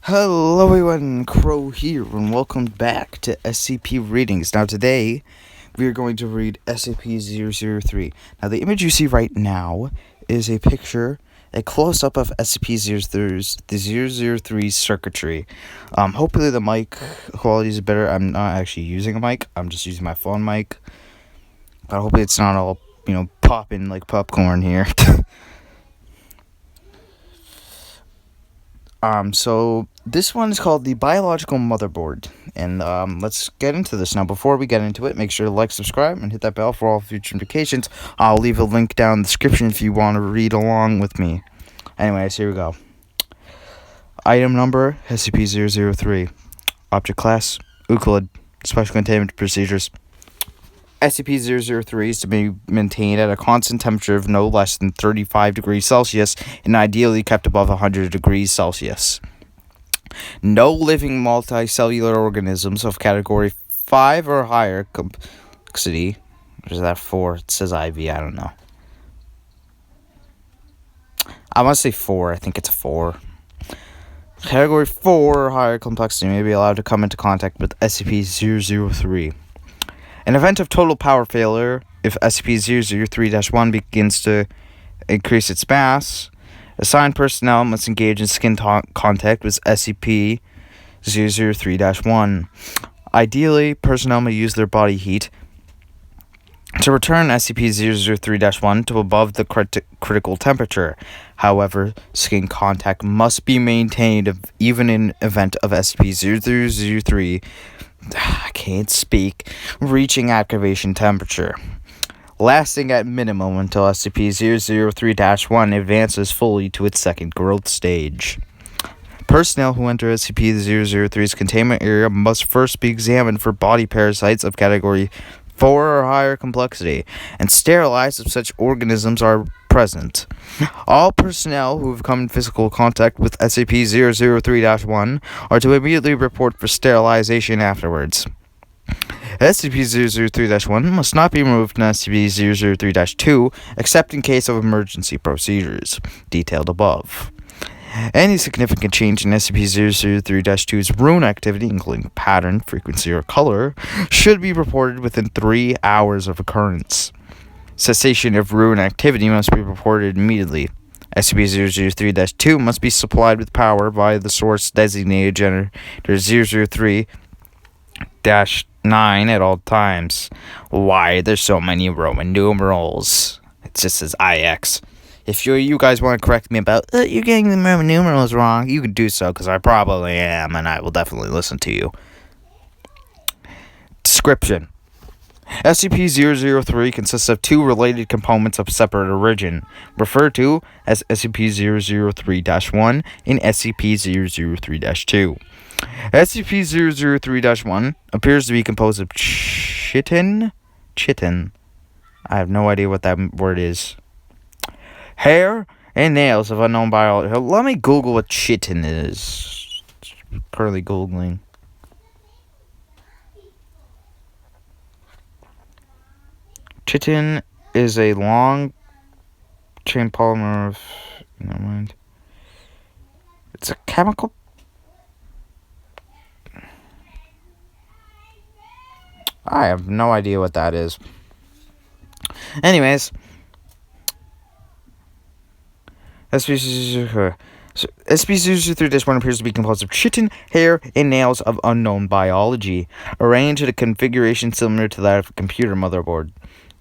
Hello everyone, Crow here, and welcome back to SCP Readings. Now today, we are going to read SCP-003. Now the image you see right now is a picture, a close-up of SCP-003's, the 003 circuitry. Hopefully the mic quality is better. I'm not actually using a mic, I'm just using my phone mic. But hopefully it's not all, popping like popcorn here. So this one is called the biological motherboard, and let's get into this. Now, before we get into it, make sure to like, subscribe, and hit that bell for all future notifications. I'll leave a link down in the description if you want to read along with me. Anyways, here we go. Item number, SCP-003. Object class, Euclid. Special containment procedures. SCP-003 is to be maintained at a constant temperature of no less than 35 degrees Celsius and ideally kept above 100 degrees Celsius. No living multicellular organisms of category 5 or higher complexity. Or is that 4? It says IV, I don't know. I want to say 4, I think it's 4. Category 4 or higher complexity may be allowed to come into contact with SCP-003. In event of total power failure, if SCP-003-1 begins to increase its mass, assigned personnel must engage in skin contact with SCP-003-1. Ideally, personnel may use their body heat to return SCP-003-1 to above the critical temperature. However, skin contact must be maintained even in event of SCP-003 I can't speak, reaching activation temperature, lasting at minimum until SCP-003-1 advances fully to its second growth stage. Personnel who enter SCP-003's containment area must first be examined for body parasites of category 4 or higher complexity, and sterilized if such organisms are present. All personnel who have come in physical contact with SCP-003-1 are to immediately report for sterilization afterwards. SCP-003-1 must not be removed from SCP-003-2 except in case of emergency procedures, detailed above. Any significant change in SCP-003-2's rune activity, including pattern, frequency, or color, should be reported within 3 hours of occurrence. Cessation of rune activity must be reported immediately. SCP-003-2 must be supplied with power via the source designated generator 003-9 at all times. Why there's so many Roman numerals? It just says IX. If you guys want to correct me about, you're getting the Roman numerals wrong, you can do so, because I probably am, and I will definitely listen to you. Description. SCP-003 consists of 2 related components of separate origin, referred to as SCP-003-1 and SCP-003-2. SCP-003-1 appears to be composed of chitin. I have no idea what that word is. Hair and nails of unknown biology. Let me Google what chitin is. Currently Googling. Chitin is a long chain polymer of... Never mind. It's a chemical... I have no idea what that is. Anyways... SCP-003-1 appears to be composed of chitin, hair, and nails of unknown biology, arranged in a configuration similar to that of a computer motherboard.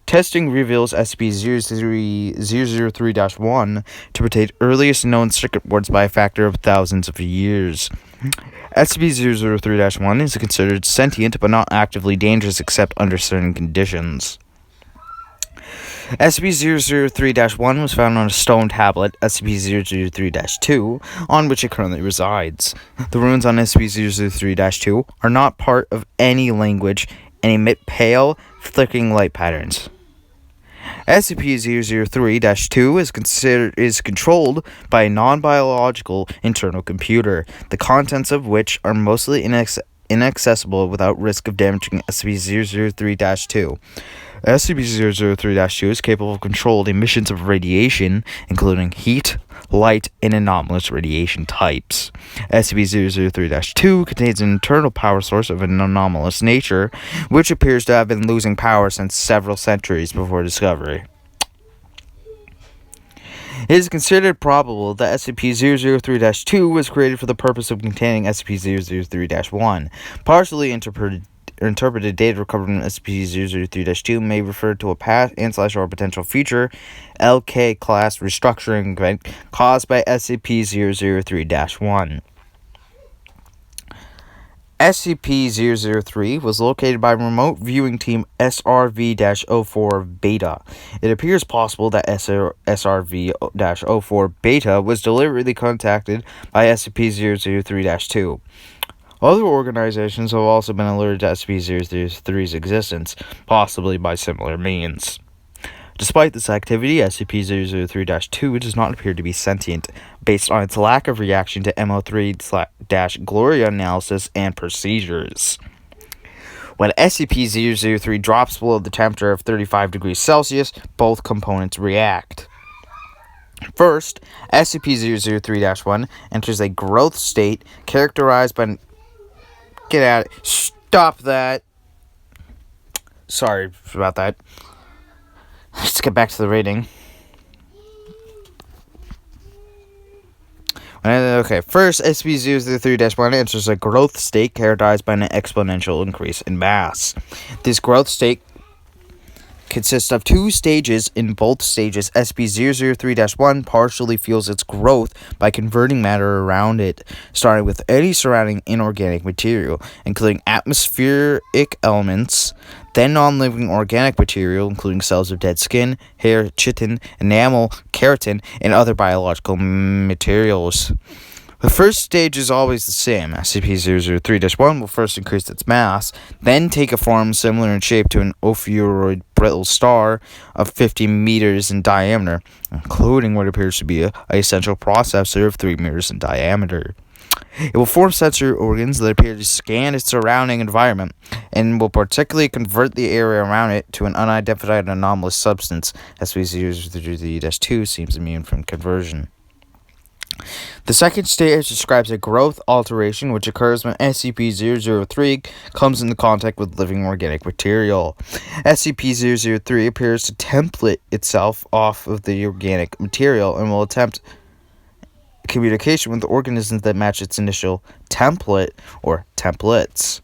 Testing reveals SCP-003-1 to rotate earliest known circuit boards by a factor of thousands of years. SCP-003-1 is considered sentient but not actively dangerous except under certain conditions. SCP-003-1 was found on a stone tablet, SCP-003-2, on which it currently resides. The runes on SCP-003-2 are not part of any language and emit pale, flickering light patterns. SCP-003-2 is controlled by a non-biological internal computer, the contents of which are mostly inaccessible without risk of damaging SCP-003-2. SCP-003-2 is capable of controlled emissions of radiation, including heat, light, and anomalous radiation types. SCP-003-2 contains an internal power source of an anomalous nature, which appears to have been losing power since several centuries before discovery. It is considered probable that SCP-003-2 was created for the purpose of containing SCP-003-1. Partially interpreted data recovered from SCP-003-2 may refer to a past and/or potential future LK-class restructuring event caused by SCP-003-1. SCP-003 was located by remote viewing team SRV-04 Beta. It appears possible that SRV-04 Beta was deliberately contacted by SCP-003-2. Other organizations have also been alerted to SCP-003's existence, possibly by similar means. Despite this activity, SCP-003-2 does not appear to be sentient, based on its lack of reaction to MO3-Gloria analysis and procedures. When SCP-003 drops below the temperature of 35 degrees Celsius, both components react. First, SCP-003-1 enters a growth state characterized by... Get out of it. Stop that. Sorry about that. Let's get back to the rating. Okay, first, SCP-003-1 enters a growth state characterized by an exponential increase in mass. This growth state consists of two stages. In both stages, SCP-003-1 partially fuels its growth by converting matter around it, starting with any surrounding inorganic material, including atmospheric elements, then non-living organic material, including cells of dead skin, hair, chitin, enamel, keratin, and other biological materials. The first stage is always the same. SCP-003-1 will first increase its mass, then take a form similar in shape to an ophiuroid brittle star of 50 meters in diameter, including what appears to be a central processor of 3 meters in diameter. It will form sensory organs that appear to scan its surrounding environment, and will particularly convert the area around it to an unidentified anomalous substance. SCP-003-2 seems immune from conversion. The second stage describes a growth alteration which occurs when SCP-003 comes into contact with living organic material. SCP-003 appears to template itself off of the organic material and will attempt communication with organisms that match its initial template or templates.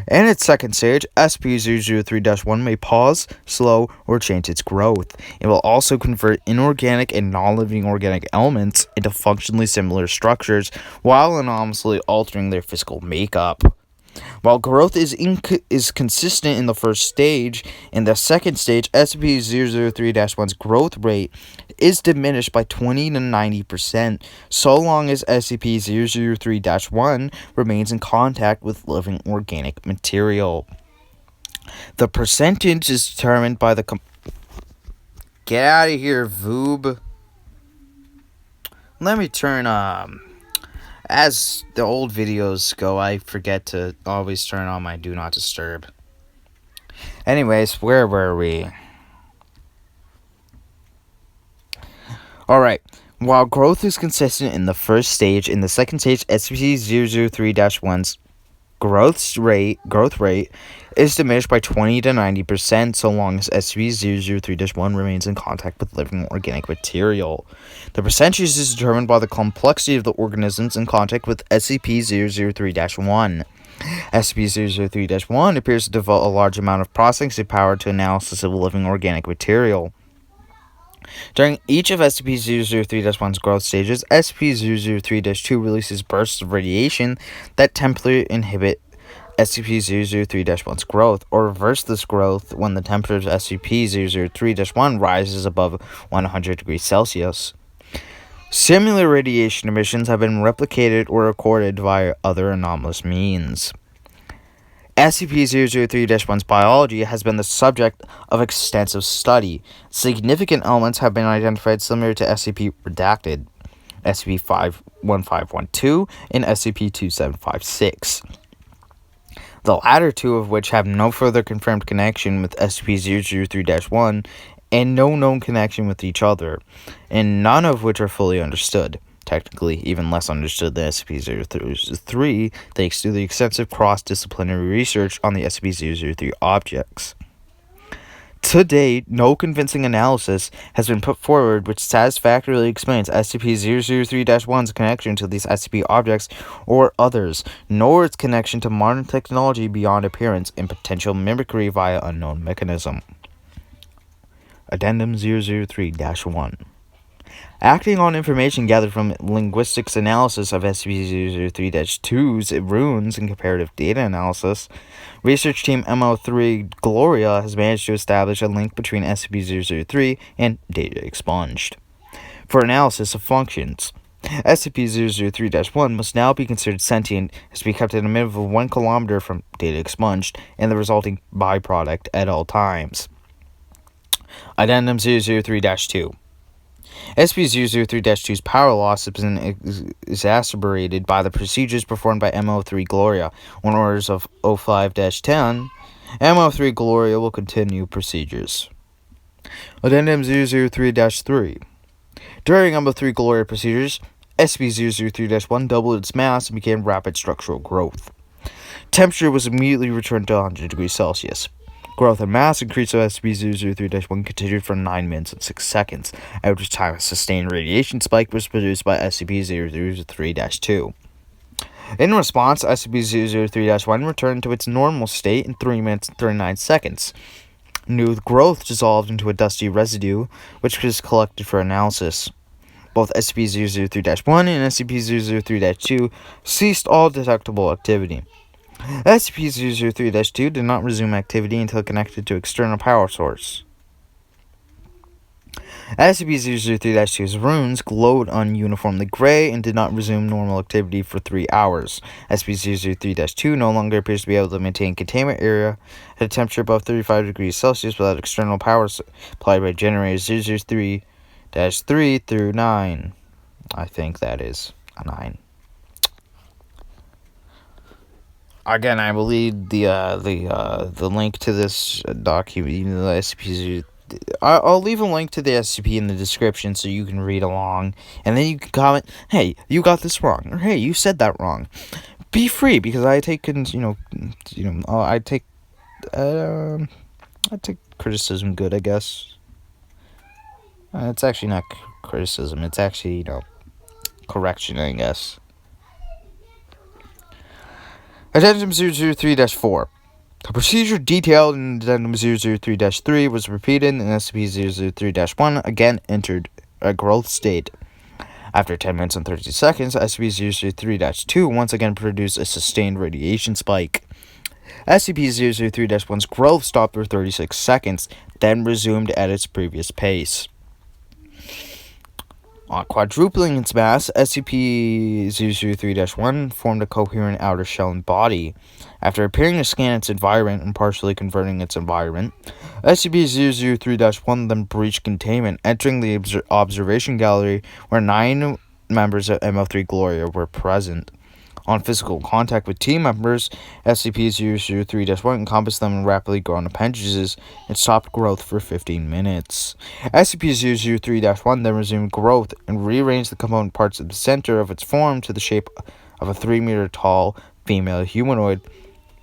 In its second stage, SCP-003-1 may pause, slow, or change its growth. It will also convert inorganic and non-living organic elements into functionally similar structures while anomalously altering their physical makeup. While growth is consistent in the first stage, in the second stage, SCP-003-1's growth rate is diminished by 20 to 90%, so long as SCP-003-1 remains in contact with living organic material. The percentage is determined by the... Get out of here, Voob. Let me turn, as the old videos go, I forget to always turn on my Do Not Disturb. Anyways, where were we? Alright, while growth is consistent in the first stage, in the second stage, SCP-003-1's growth rate is diminished by 20 to 90%, so long as SCP-003-1 remains in contact with living organic material. The percentage is determined by the complexity of the organisms in contact with SCP-003-1. SCP-003-1 appears to devote a large amount of processing power to analysis of living organic material. During each of SCP-003-1's growth stages, SCP-003-2 releases bursts of radiation that temporarily inhibit SCP-003-1's growth, or reverse this growth when the temperature of SCP-003-1 rises above 100 degrees Celsius. Similar radiation emissions have been replicated or recorded via other anomalous means. SCP-003-1's biology has been the subject of extensive study. Significant elements have been identified similar to SCP-redacted, SCP-1512, and SCP-2756. the latter two of which have no further confirmed connection with SCP-003-1 and no known connection with each other, and none of which are fully understood. Technically, even less understood than SCP-003, thanks to the extensive cross-disciplinary research on the SCP-003 objects. To date, no convincing analysis has been put forward which satisfactorily explains SCP-003-1's connection to these SCP objects or others, nor its connection to modern technology beyond appearance and potential mimicry via unknown mechanism. Addendum 003-1. Acting on information gathered from linguistics analysis of SCP-003-2's runes and comparative data analysis, research team M03 Gloria has managed to establish a link between SCP-003 and data expunged. For analysis of functions, SCP-003-1 must now be considered sentient as to be kept at a minimum of 1 kilometer from data expunged and the resulting byproduct at all times. Addendum 003-2. SCP-003-2's power loss has been exacerbated by the procedures performed by M03 Gloria. On orders of 05-10, M03 Gloria will continue procedures. Addendum 003-3. During M03 Gloria procedures, SCP-003-1 doubled its mass and began rapid structural growth. Temperature was immediately returned to 100 degrees Celsius. Growth and mass increase of SCP-003-1 continued for 9 minutes and 6 seconds, at which time a sustained radiation spike was produced by SCP-003-2. In response, SCP-003-1 returned to its normal state in 3 minutes and 39 seconds. New growth dissolved into a dusty residue, which was collected for analysis. Both SCP-003-1 and SCP-003-2 ceased all detectable activity. SCP-003-2 did not resume activity until connected to external power source. SCP-003-2's runes glowed ununiformly gray and did not resume normal activity for 3 hours. SCP-003-2 no longer appears to be able to maintain containment area at a temperature above 35 degrees Celsius without external power supplied by generators 003-3 through 9. I think that is a 9. Again, I will leave the link to this document, the SCP. I'll leave a link to the SCP in the description so you can read along, and then you can comment, "Hey, you got this wrong," or "Hey, you said that wrong." Be free, because I take I take criticism good, I guess. It's actually not criticism; it's actually correction, I guess. Addendum 003-4. The procedure detailed in Addendum 003-3 was repeated, and SCP-003-1 again entered a growth state. After 10 minutes and 30 seconds, SCP-003-2 once again produced a sustained radiation spike. SCP-003-1's growth stopped for 36 seconds, then resumed at its previous pace. On quadrupling its mass, SCP-003-1 formed a coherent outer shell and body. After appearing to scan its environment and partially converting its environment, SCP-003-1 then breached containment, entering the observation gallery where 9 members of M03 Gloria were present. On physical contact with team members, SCP-003-1 encompassed them in rapidly growing appendages and stopped growth for 15 minutes. SCP-003-1 then resumed growth and rearranged the component parts of the center of its form to the shape of a 3-meter-tall female humanoid,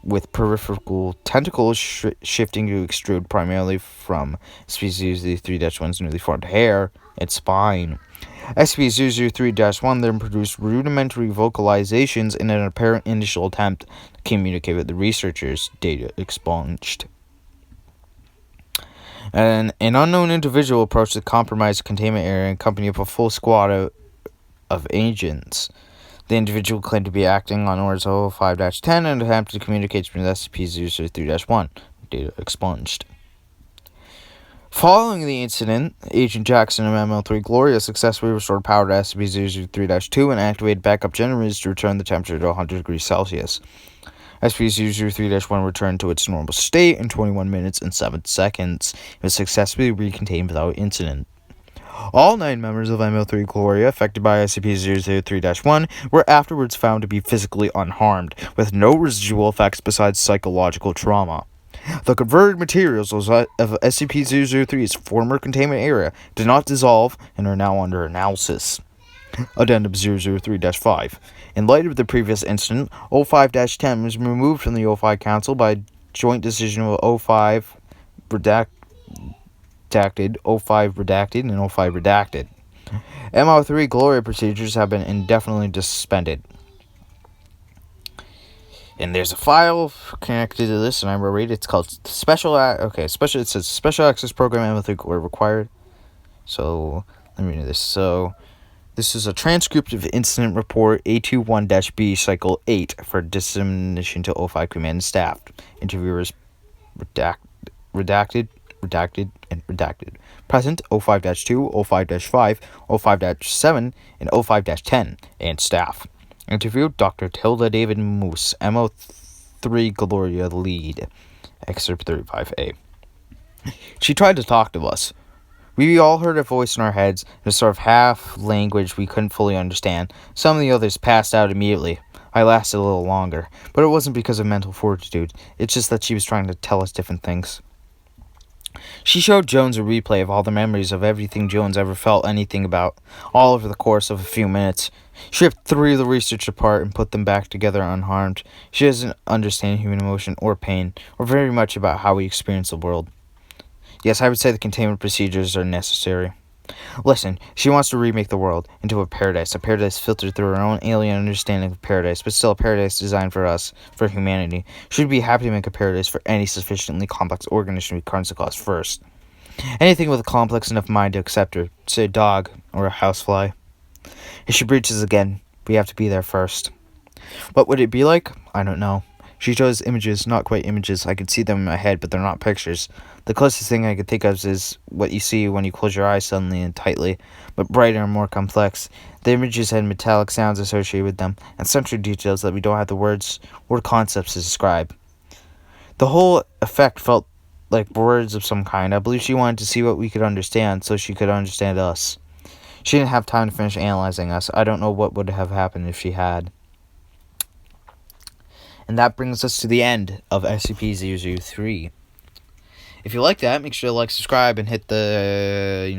with peripheral tentacles shifting to extrude primarily from SCP-003-1's newly formed hair and spine. SCP-003-1 then produced rudimentary vocalizations in an apparent initial attempt to communicate with the researchers. Data expunged. An unknown individual approached the compromised containment area in company of a full squad of agents. The individual claimed to be acting on orders of 05-10 and attempted to communicate with SCP-003-1. Data expunged. Following the incident, Agent Jackson of M03 Gloria successfully restored power to SCP-003-2 and activated backup generators to return the temperature to 100 degrees Celsius. SCP-003-1 returned to its normal state in 21 minutes and 7 seconds. It was successfully recontained without incident. All 9 members of MO3 Gloria affected by SCP-003-1 were afterwards found to be physically unharmed, with no residual effects besides psychological trauma. The converted materials of SCP-003's former containment area did not dissolve and are now under analysis. Addendum 003-5. In light of the previous incident, O5-10 was removed from the O5 Council by joint decision of O5 redacted, O5 redacted, and O5 redacted. MO3 Gloria procedures have been indefinitely suspended. And there's a file connected to this, and I'm going to read it. It's called it says Special Access Program MO3 Gloria required. So, let me read this. So, this is a transcript of Incident Report A21-B Cycle 8 for dissemination to O5 Command and Staff. Interviewers redacted, and redacted. Present O5-2, O5-5, O5-7, and O5-10, and staff. Interview Dr. Tilda David Moose, MO3 Gloria Lead. Excerpt 35A. She tried to talk to us. We all heard a voice in our heads, in a sort of half language we couldn't fully understand. Some of the others passed out immediately. I lasted a little longer, but it wasn't because of mental fortitude. It's just that she was trying to tell us different things. She showed Jones a replay of all the memories of everything Jones ever felt anything about, all over the course of a few minutes. She ripped 3 of the research apart and put them back together unharmed. She doesn't understand human emotion or pain, or very much about how we experience the world. Yes, I would say the containment procedures are necessary. Listen, she wants to remake the world into a paradise filtered through her own alien understanding of paradise, but still a paradise designed for us, for humanity. She'd be happy to make a paradise for any sufficiently complex organism who comes across first. Anything with a complex enough mind to accept her, say a dog or a housefly. If she breaches again, we have to be there first. What would it be like? I don't know. She shows images, not quite images. I could see them in my head, but they're not pictures. The closest thing I could think of is what you see when you close your eyes suddenly and tightly, but brighter and more complex. The images had metallic sounds associated with them, and sensory details that we don't have the words or concepts to describe. The whole effect felt like words of some kind. I believe she wanted to see what we could understand, so she could understand us. She didn't have time to finish analyzing us. I don't know what would have happened if she had. And that brings us to the end of SCP-003. If you like that, make sure to like, subscribe, and hit the,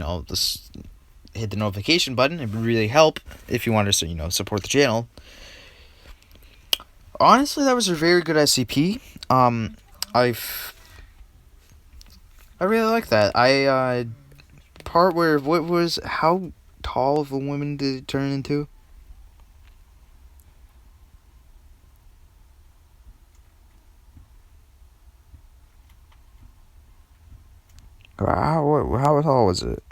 hit the notification button. It would really help if you want to, support the channel. Honestly, that was a very good SCP. I really like that. Part where, how tall of a woman did it turn into? How tall was it?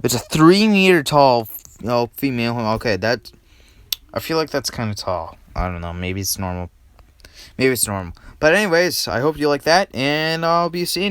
It's a 3-meter tall, female. Okay, I feel like that's kind of tall. I don't know. Maybe it's normal. But anyways, I hope you like that, and I'll be seeing you.